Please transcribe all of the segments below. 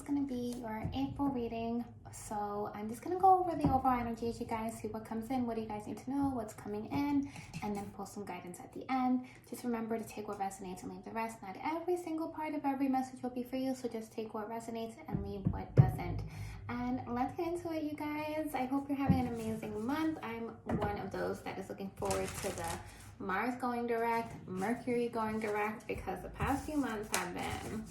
going to be your April reading. So I'm just going to go over the overall energies, you guys, see what comes in, what do you guys need to know, what's coming in, and then pull some guidance at the end. Just remember to take what resonates and leave the rest. Not every single part of every message will be for you, so just take what resonates and leave what doesn't. And let's get into it, you guys. I hope you're having an amazing month. I'm one of those that is looking forward to the Mars going direct, Mercury going direct, because the past few months have been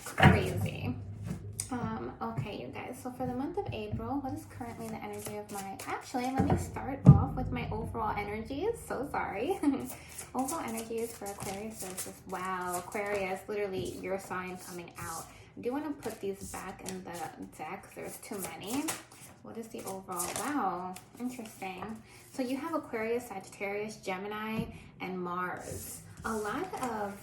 crazy. Okay, you guys, so for the month of April, what is currently the energy of my, actually, let me start off with my overall energies. So sorry. Overall energies for Aquarius is just, wow, Aquarius, literally your sign coming out. I do want to put these back in the deck. There's too many. What is the overall? Wow, interesting. So you have Aquarius, Sagittarius, Gemini, and Mars. A lot of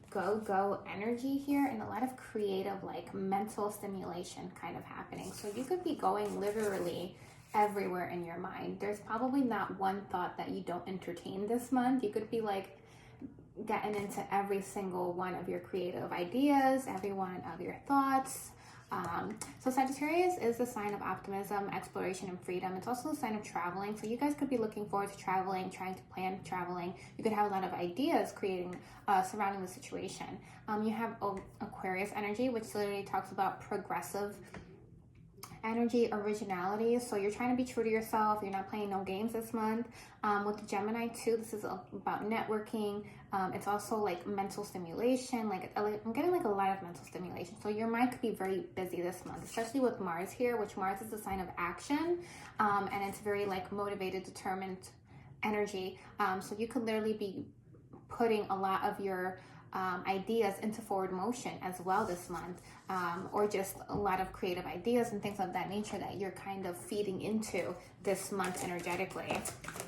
go energy here and a lot of creative, like mental stimulation kind of happening. So you could be going literally everywhere in your mind. There's probably not one thought that you don't entertain this month. You could be like getting into every single one of your creative ideas, every one of your thoughts. So Sagittarius is the sign of optimism, exploration, and freedom. It's also a sign of traveling. So you guys could be looking forward to traveling, trying to plan traveling. You could have a lot of ideas creating, surrounding the situation. You have Aquarius energy, which literally talks about progressive energy, originality. So you're trying to be true to yourself. You're not playing no games this month. With the Gemini too, this is about networking. It's also like mental stimulation. Like I'm getting like a lot of mental stimulation. So your mind could be very busy this month, especially with Mars here, which Mars is a sign of action. And it's very like motivated, determined energy. So you could literally be putting a lot of your ideas into forward motion as well this month, or just a lot of creative ideas and things of that nature that you're kind of feeding into this month energetically.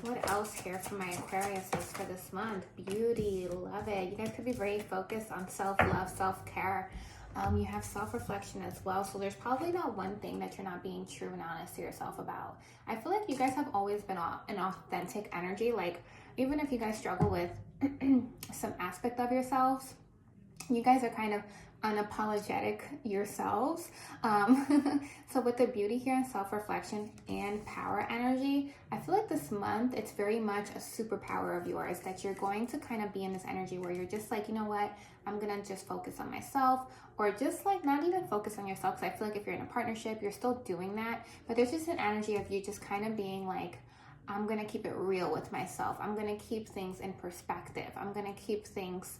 What else here for my Aquariuses for this month? Beauty, love it. You guys could be very focused on self-love, self-care. You have self-reflection as well, so there's probably not one thing that you're not being true and honest to yourself about. I feel like you guys have always been an authentic energy. Like even if you guys struggle with some aspect of yourselves, you guys are kind of unapologetic yourselves. So with the beauty here and self-reflection and power energy, I feel like this month it's very much a superpower of yours that you're going to kind of be in this energy where you're just like, you know what, I'm gonna just focus on myself, or just like not even focus on yourself, because I feel like if you're in a partnership you're still doing that, but there's just an energy of you just kind of being like, I'm going to keep it real with myself. I'm going to keep things in perspective. I'm going to keep things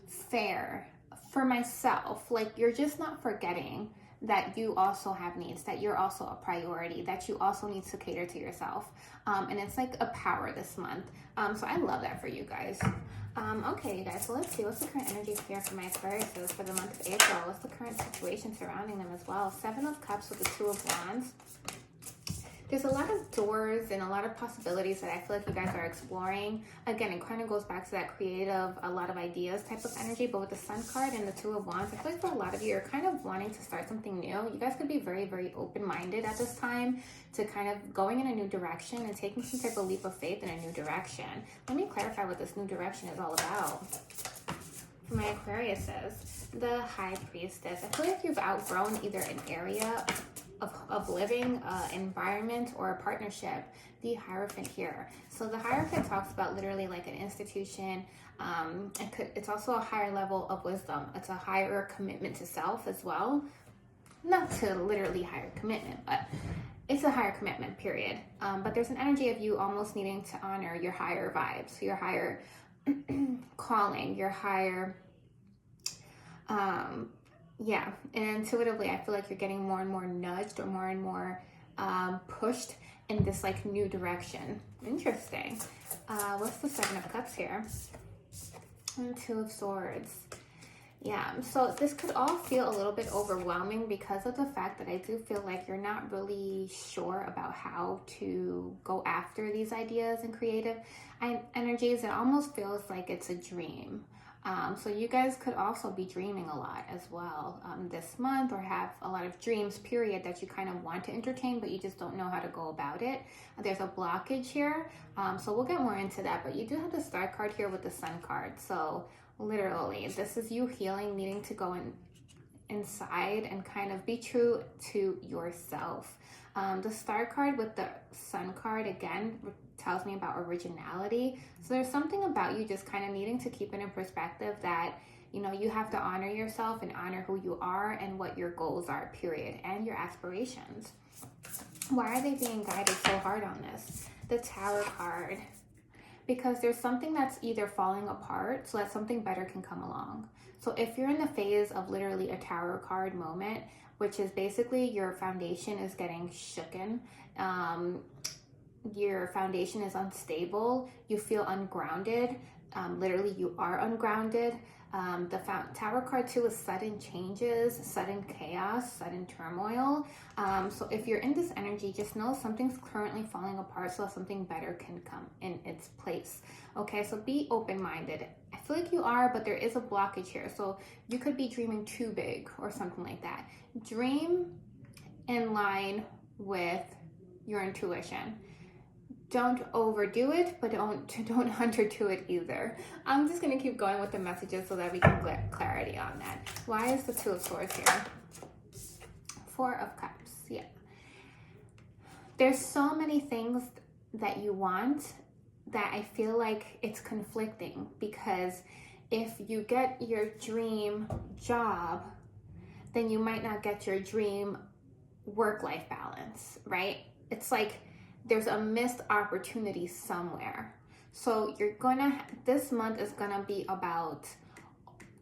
fair for myself. Like you're just not forgetting that you also have needs, that you're also a priority, that you also need to cater to yourself. And it's like a power this month. So I love that for you guys. Okay, you guys, so let's see. What's the current energy here for my Aquariuses for the month of April? What's the current situation surrounding them as well? 7 of Cups with the 2 of Wands. There's a lot of doors and a lot of possibilities that I feel like you guys are exploring. Again, it kind of goes back to that creative, a lot of ideas type of energy. But with the Sun card and the 2 of Wands, I feel like for a lot of you, you're kind of wanting to start something new. You guys could be very, very open-minded at this time to kind of going in a new direction and taking some type of leap of faith in a new direction. Let me clarify what this new direction is all about. For my Aquariuses, the High Priestess. I feel like you've outgrown either an area of living, environment, or a partnership. The Hierophant here. So the Hierophant talks about literally like an institution. It's also a higher level of wisdom. It's a higher commitment to self as well. Not to literally higher commitment, but it's a higher commitment, period. But there's an energy of you almost needing to honor your higher vibes, your higher calling, your higher yeah, and intuitively, I feel like you're getting more and more nudged or more and more pushed in this like new direction. Interesting. What's the 7 of Cups here? And 2 of Swords. Yeah, so this could all feel a little bit overwhelming because of the fact that I do feel like you're not really sure about how to go after these ideas and creative energies. It almost feels like it's a dream. So you guys could also be dreaming a lot as well this month, or have a lot of dreams, period, that you kind of want to entertain, but you just don't know how to go about it. There's a blockage here, so we'll get more into that, but you do have the Star card here with the Sun card. So literally, this is you healing, needing to go and inside and kind of be true to yourself. The Star card with the Sun card, again, tells me about originality. So there's something about you just kind of needing to keep it in perspective that, you know, you have to honor yourself and honor who you are and what your goals are, period, and your aspirations. Why are they being guided so hard on this? The Tower card. Because there's something that's either falling apart so that something better can come along. So if you're in the phase of literally a Tower card moment, which is basically your foundation is getting shooken, your foundation is unstable, you feel ungrounded, literally you are ungrounded. The Tower card too is sudden changes, sudden chaos, sudden turmoil. So if you're in this energy, just know something's currently falling apart so something better can come in its place. Okay, so be open-minded. I feel like you are, but there is a blockage here. So you could be dreaming too big or something like that. Dream in line with your intuition. Don't overdo it, but don't underdo it either. I'm just going to keep going with the messages so that we can get clarity on that. Why is the Two of Swords here? Four of Cups, yeah. There's so many things that you want that I feel like it's conflicting, because if you get your dream job, then you might not get your dream work-life balance, right? It's like there's a missed opportunity somewhere. So this month is gonna be about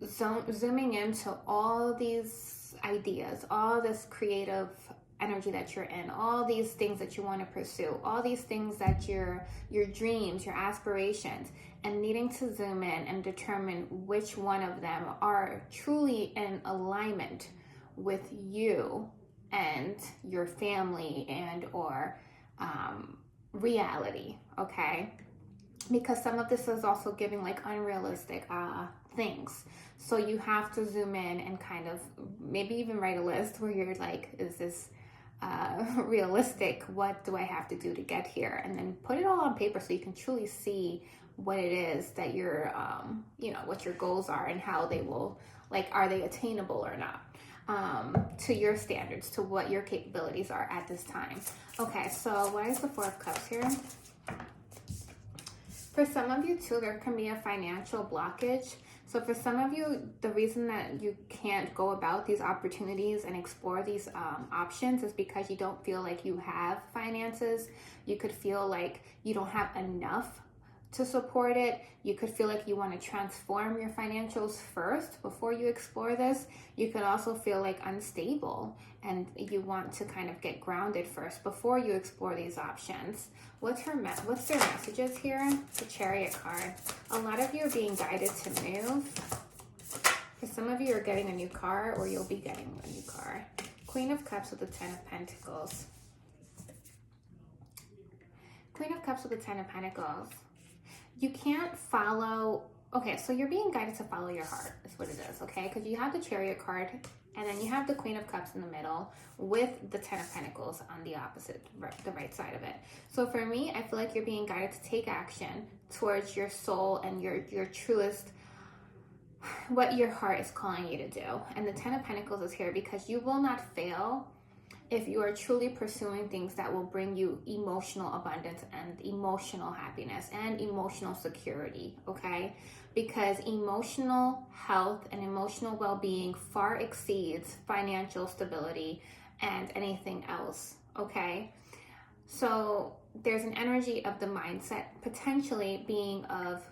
zooming into all these ideas, all this creative energy that you're in, all these things that you want to pursue, all these things that your dreams, your aspirations, and needing to zoom in and determine which one of them are truly in alignment with you and your family and or reality, okay? Because some of this is also giving like unrealistic things. So you have to zoom in and kind of maybe even write a list where you're like, is this realistic? What do I have to do to get here? And then put it all on paper so you can truly see what it is that you're, what your goals are and how they will, like, are they attainable or not? To your standards, to what your capabilities are at this time. Okay, so why is the Four of Cups here? For some of you too, there can be a financial blockage. So for some of you, the reason that you can't go about these opportunities and explore these options is because you don't feel like you have finances. You could feel like you don't have enough to support it. You could feel like you want to transform your financials first before you explore this. You could also feel like unstable and you want to kind of get grounded first before you explore these options. What's their messages here? The Chariot card. A lot of you are being guided to move. For some of you are getting a new car, or you'll be getting a new car. Queen of Cups with the Ten of Pentacles. Queen of Cups with the Ten of Pentacles. You can't follow, okay, so you're being guided to follow your heart, is what it is, okay? Because you have the Chariot card, and then you have the Queen of Cups in the middle with the Ten of Pentacles on the opposite, the right side of it. So for me, I feel like you're being guided to take action towards your soul and your truest, what your heart is calling you to do. And the Ten of Pentacles is here because you will not fail if you are truly pursuing things that will bring you emotional abundance and emotional happiness and emotional security, okay? Because emotional health and emotional well-being far exceeds financial stability and anything else, okay? So there's an energy of the mindset potentially being of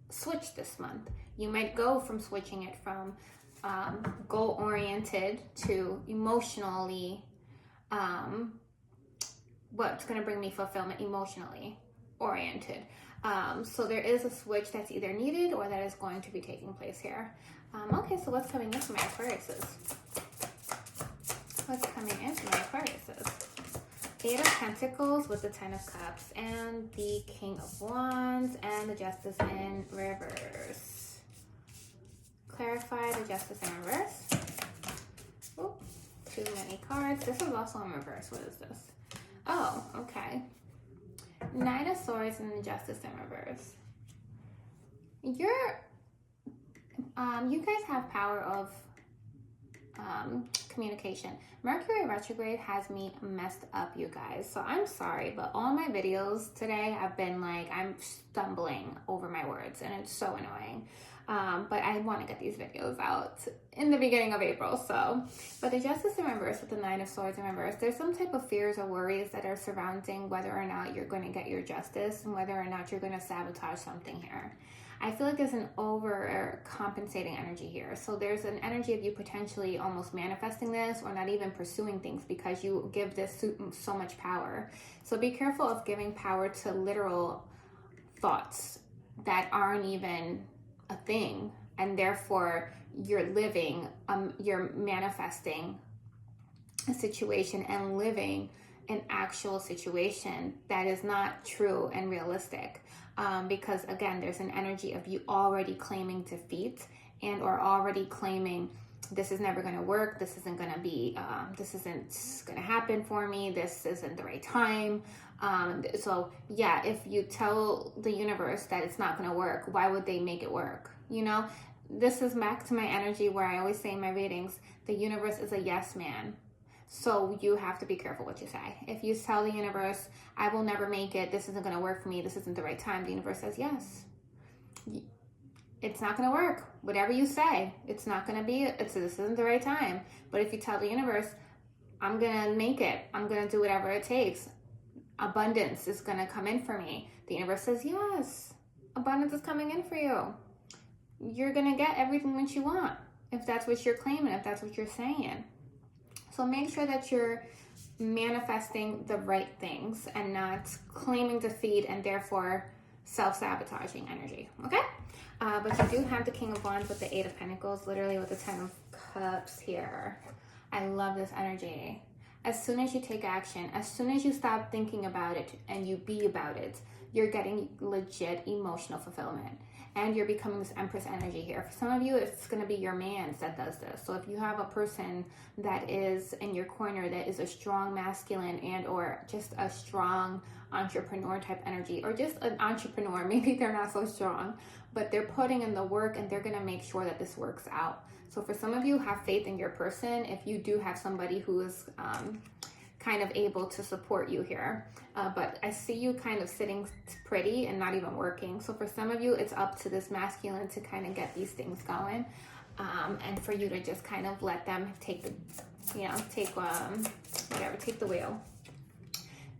switch this month. You might go from switching it from goal-oriented to emotionally what's going to bring me fulfillment, emotionally oriented. So there is a switch that's either needed or that is going to be taking place here. Okay, so what's coming into my Aquariuses? What's coming into my Aquariuses? Eight of Pentacles with the Ten of Cups and the King of Wands and the Justice in reverse. Clarify the Justice in reverse. Ooh. Too many cards. This is also in reverse. What is this? Oh, okay. Knight of Swords and the Justice in reverse. You guys have power of communication. Mercury retrograde has me messed up, you guys. So I'm sorry, but all my videos today have been like, I'm stumbling over my words and it's so annoying. But I want to get these videos out in the beginning of April. So, but the Justice in reverse with the Nine of Swords in reverse, there's some type of fears or worries that are surrounding whether or not you're going to get your justice and whether or not you're going to sabotage something here. I feel like there's an overcompensating energy here. So there's an energy of you potentially almost manifesting this or not even pursuing things because you give this so much power. So be careful of giving power to literal thoughts that aren't even a thing. And therefore you're you're manifesting a situation and living an actual situation that is not true and realistic. Because again, there's an energy of you already claiming defeat and or already claiming this is never going to work. This isn't going to be, this isn't going to happen for me. This isn't the right time. So yeah, if you tell the universe that it's not going to work, why would they make it work? You know, this is back to my energy where I always say in my readings, the universe is a yes man. So you have to be careful what you say. If you tell the universe, I will never make it, this isn't going to work for me, this isn't the right time, the universe says yes. It's not going to work. Whatever you say, it's not going to be, this isn't the right time. But if you tell the universe, I'm going to make it, I'm going to do whatever it takes, abundance is going to come in for me, the universe says yes, abundance is coming in for you. You're going to get everything that you want, if that's what you're claiming, if that's what you're saying. So make sure that you're manifesting the right things and not claiming defeat and therefore self-sabotaging energy, okay? But you do have the King of Wands with the Eight of Pentacles, literally with the Ten of Cups here. I love this energy. As soon as you take action, as soon as you stop thinking about it and you be about it, you're getting legit emotional fulfillment. And you're becoming this Empress energy here. For some of you, it's going to be your man that does this. So if you have a person that is in your corner that is a strong masculine and or just a strong entrepreneur type energy, or just an entrepreneur, maybe they're not so strong, but they're putting in the work and they're going to make sure that this works out. So for some of you, have faith in your person if you do have somebody who is kind of able to support you here. But I see you kind of sitting pretty and not even working. So for some of you, it's up to this masculine to kind of get these things going. And for you to just kind of let them take the, take the wheel.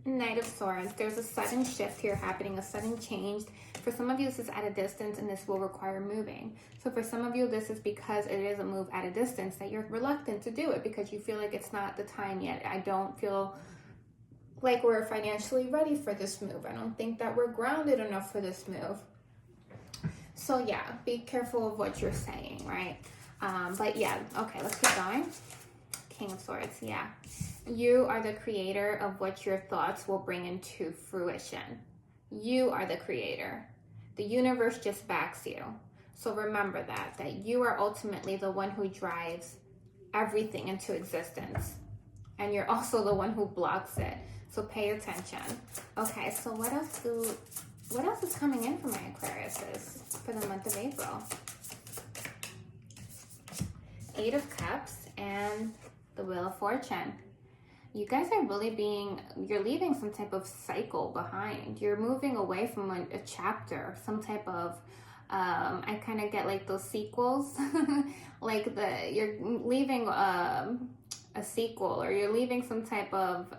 Knight of Swords. There's a sudden shift here happening, a sudden change. For some of you, this is at a distance and this will require moving. So for some of you, this is because it is a move at a distance that you're reluctant to do it because you feel like it's not the time yet. I don't feel like we're financially ready for this move. I don't think that we're grounded enough for this move. So yeah, be careful of what you're saying, right? But yeah, okay, let's keep going. King of Swords, yeah. You are the creator of what your thoughts will bring into fruition. You are the creator. The universe just backs you. So remember that you are ultimately the one who drives everything into existence. And you're also the one who blocks it. So pay attention. Okay, so what else is coming in for my Aquariuses for the month of April? Eight of Cups and the Wheel of Fortune. You guys are really you're leaving some type of cycle behind. You're moving away from a chapter, some type of, I kind of get like those sequels, like you're leaving a sequel, or you're leaving some type of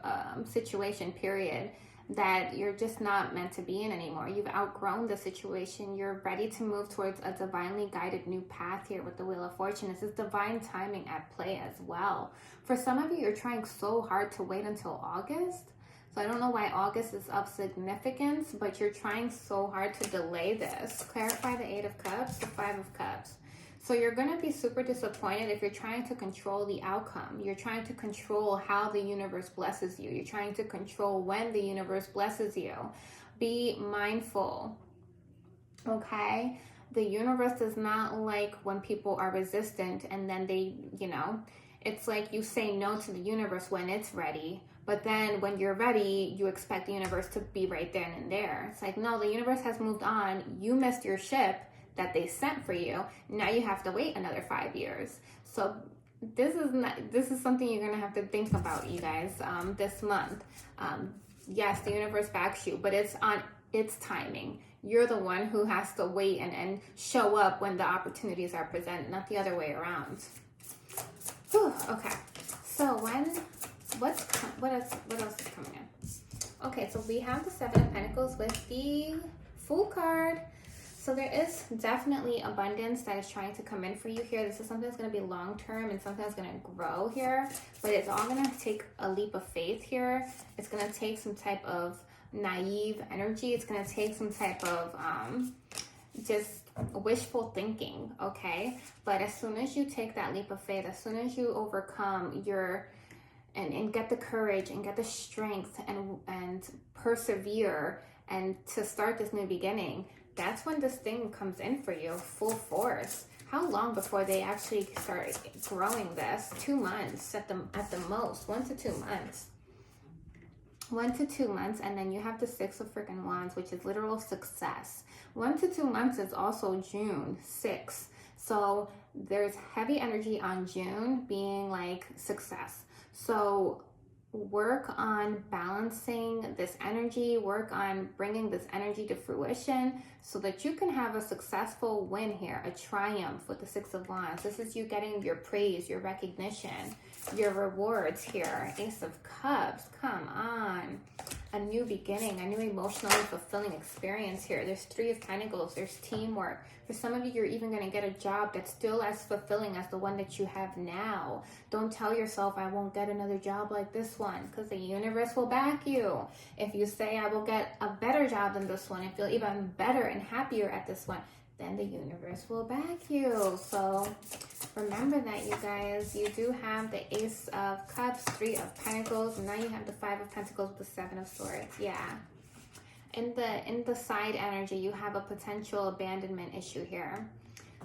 situation, period, that you're just not meant to be in anymore. You've outgrown the situation. You're ready to move towards a divinely guided new path here with the Wheel of Fortune. This is divine timing at play as well. For some of you, you're trying so hard to wait until August. So I don't know why August is of significance, but you're trying so hard to delay this. Clarify the Eight of Cups, the Five of Cups. So you're going to be super disappointed if you're trying to control the outcome. You're trying to control how the universe blesses you. You're trying to control when the universe blesses you. Be mindful, okay? The universe does not like when people are resistant and then they, it's like you say no to the universe when it's ready. But then when you're ready, you expect the universe to be right then and there. It's like, no, the universe has moved on. You missed your ship that they sent for you. Now you have to wait another 5 years. So this is something you're gonna have to think about, you guys, this month. Yes, the universe backs you, but it's on its timing. You're the one who has to wait and show up when the opportunities are presented, not the other way around. Whew, okay, so what else is coming in? Okay, so we have the Seven of Pentacles with the Fool card. So there is definitely abundance that is trying to come in for you here. This is something that's going to be long-term and something that's going to grow here. But it's all going to take a leap of faith here. It's going to take some type of naive energy. It's going to take some type of just wishful thinking, okay? But as soon as you take that leap of faith, as soon as you overcome and get the courage and get the strength and persevere and to start this new beginning, that's when this thing comes in for you, full force. How long before they actually start growing this? 2 months at the most, 1 to 2 months. 1 to 2 months, and then you have the Six of freaking Wands, which is literal success. 1 to 2 months is also June 6th. So there's heavy energy on June being like success. So work on balancing this energy, work on bringing this energy to fruition so that you can have a successful win here, a triumph with the Six of Wands. This is you getting your praise, your recognition, your rewards here. Ace of Cups, come on. A new beginning, a new emotionally fulfilling experience here. There's Three of Pentacles, there's teamwork. For some of you, you're even going to get a job that's still as fulfilling as the one that you have now. Don't tell yourself, I won't get another job like this one, because the universe will back you. If you say, I will get a better job than this one and feel even better and happier at this one, then the universe will back you. So remember that, you guys. You do have the Ace of Cups, Three of Pentacles, and now you have the Five of Pentacles with the Seven of Swords. Yeah. In the side energy, you have a potential abandonment issue here.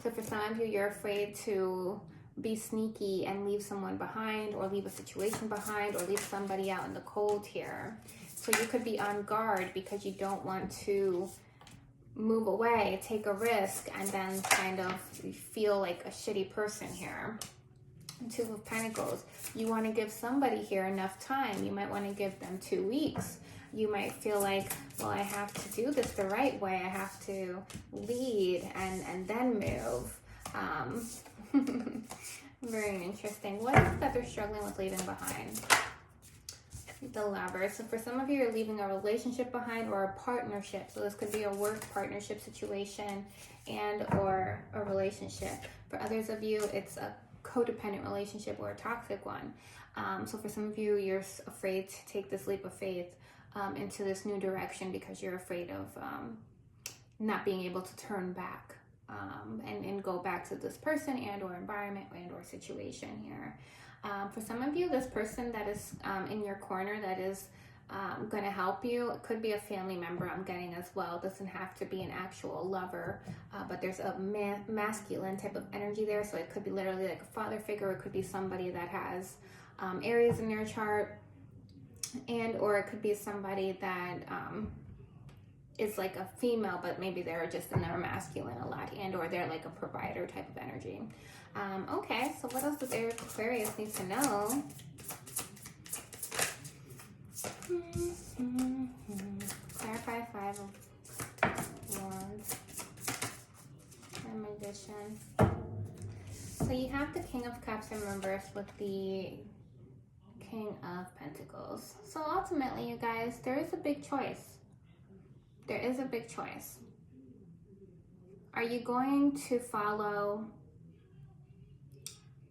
So for some of you, you're afraid to be sneaky and leave someone behind, or leave a situation behind, or leave somebody out in the cold here. So you could be on guard because you don't want to move away, take a risk, and then kind of feel like a shitty person here. Two of Pentacles. You want to give somebody here enough time. You might want to give them 2 weeks. You might feel like, well, I have to do this the right way. I have to lead and then move. Very interesting. What is it that they're struggling with leaving behind? The Lovers. So for some of you, you're leaving a relationship behind or a partnership. So this could be a work partnership situation and or a relationship. For others of you, it's a codependent relationship or a toxic one. So for some of you, you're afraid to take this leap of faith into this new direction because you're afraid of not being able to turn back and go back to this person and or environment and or situation here. For some of you, this person that is in your corner that is going to help you, it could be a family member I'm getting as well. It doesn't have to be an actual lover, but there's a masculine type of energy there. So it could be literally like a father figure. It could be somebody that has Aries in their chart, and or it could be somebody that is like a female, but maybe they're just in their masculine a lot, and or they're like a provider type of energy. Okay, so what else does Aquarius need to know? Clarify Five of Wands and Magician. So you have the King of Cups in reverse with the King of Pentacles. So ultimately, you guys, there is a big choice. There is a big choice. Are you going to follow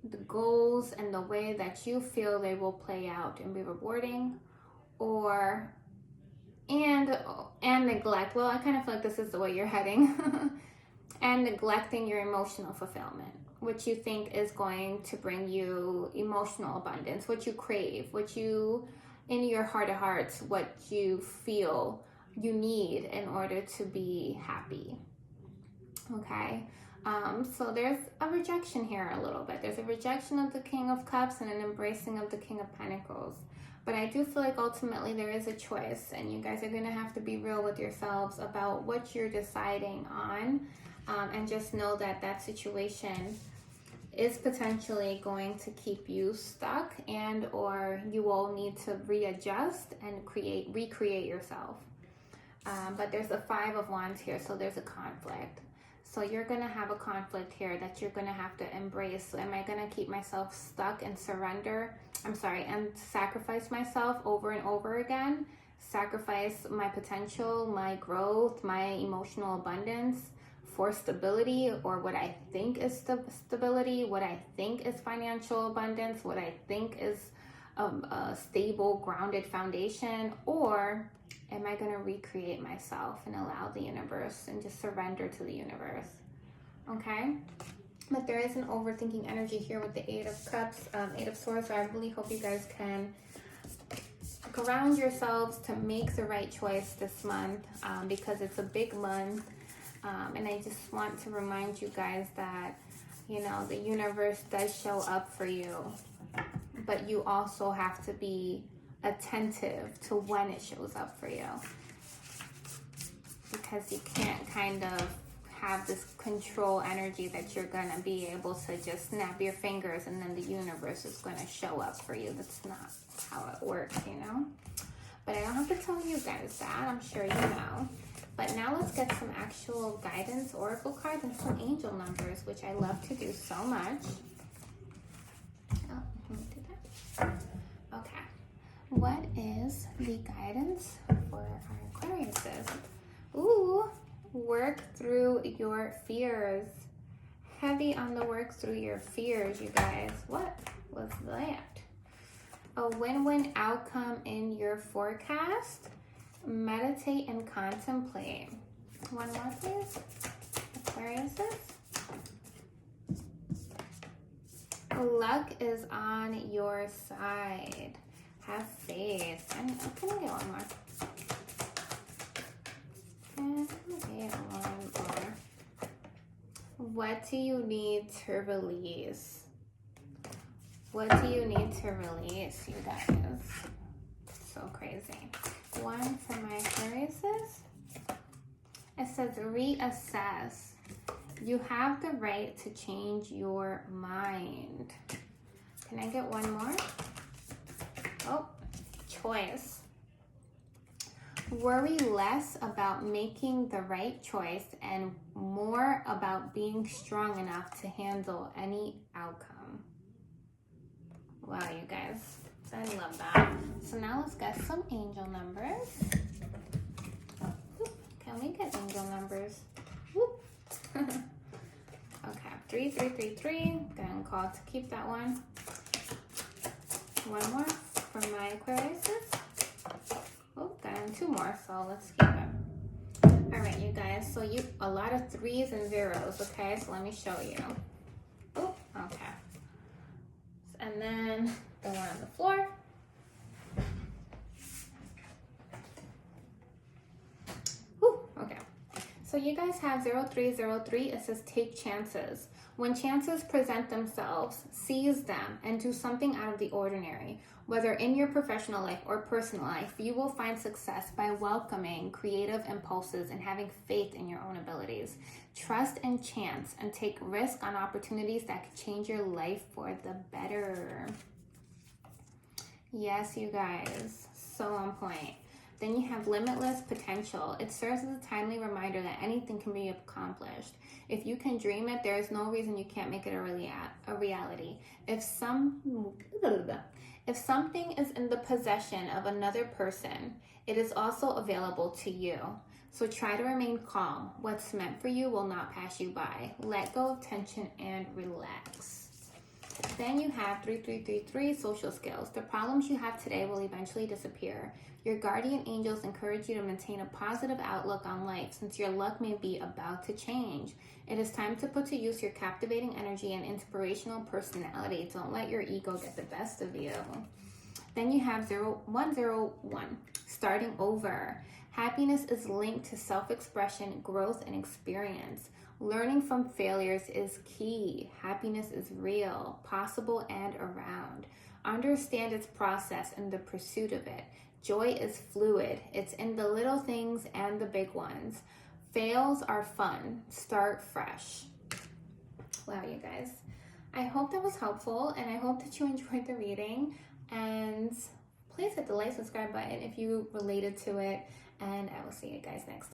the goals and the way that you feel they will play out and be rewarding, or and neglect? Well, I kind of feel like this is the way you're heading. And neglecting your emotional fulfillment, which you think is going to bring you emotional abundance, what you crave, what you, in your heart of hearts, what you feel you need in order to be happy. Okay, so there's a rejection here a little bit. There's a rejection of the King of Cups and an embracing of the King of Pentacles. But I do feel like ultimately there is a choice, and you guys are going to have to be real with yourselves about what you're deciding on. And just know that that situation is potentially going to keep you stuck, and or you will need to readjust and recreate yourself. But there's a 5 of Wands here, so there's a conflict. So you're going to have a conflict here that you're going to have to embrace. So am I going to keep myself stuck and and sacrifice myself over and over again? Sacrifice my potential, my growth, my emotional abundance for stability, or what I think is stability, what I think is financial abundance, what I think is a stable, grounded foundation? Or am I going to recreate myself and allow the universe and just surrender to the universe? Okay? But there is an overthinking energy here with the 8 of Cups, 8 of Swords. So I really hope you guys can ground yourselves to make the right choice this month, because it's a big month. And I just want to remind you guys that, you know, the universe does show up for you, but you also have to be attentive to when it shows up for you, because you can't kind of have this control energy that you're going to be able to just snap your fingers and then the universe is going to show up for you. That's not how it works, you know? But I don't have to tell you guys that. I'm sure you know. But now let's get some actual guidance, oracle cards, and some angel numbers, which I love to do so much. Oh, let me do that. Okay. What is the guidance for our Aquariuses? Ooh, work through your fears. Heavy on the work through your fears, you guys. What was that? A win-win outcome in your forecast. Meditate and contemplate. One more, please. Aquariuses. Luck is on your side. Have faith. Can I get one more? Can I get one more? What do you need to release? What do you need to release, you guys? So crazy. One for my Aquariuses. It says reassess. You have the right to change your mind. Can I get one more? Oh, choice. Worry less about making the right choice and more about being strong enough to handle any outcome. Wow, you guys. I love that. So now let's get some angel numbers. Can we get angel numbers? Okay, 3333. Gonna call to keep that one. One more for my Aquariuses. Oh, got 2 more, so let's keep it. All right, you guys. So a lot of 3s and 0s. Okay, so let me show you. Oh, okay. And then the one on the floor. Whew, okay. So you guys have 0303. It says take chances. When chances present themselves, seize them and do something out of the ordinary. Whether in your professional life or personal life, you will find success by welcoming creative impulses and having faith in your own abilities. Trust and chance and take risk on opportunities that could change your life for the better. Yes, you guys, so on point. Then you have limitless potential. It serves as a timely reminder that anything can be accomplished. If you can dream it, there is no reason you can't make it a reality. If something is in the possession of another person, it is also available to you. So try to remain calm. What's meant for you will not pass you by. Let go of tension and relax. Then you have 3333, social skills. The problems you have today will eventually disappear. Your guardian angels encourage you to maintain a positive outlook on life since your luck may be about to change. It is time to put to use your captivating energy and inspirational personality. Don't let your ego get the best of you. Then you have 101, starting over. Happiness is linked to self-expression, growth, and experience. Learning from failures is key. Happiness is real, possible, and around. Understand its process and the pursuit of it. Joy is fluid. It's in the little things and the big ones. Fails are fun. Start fresh. Wow, you guys. I hope that was helpful, and I hope that you enjoyed the reading. And please hit the like, subscribe button if you related to it. And I will see you guys next time.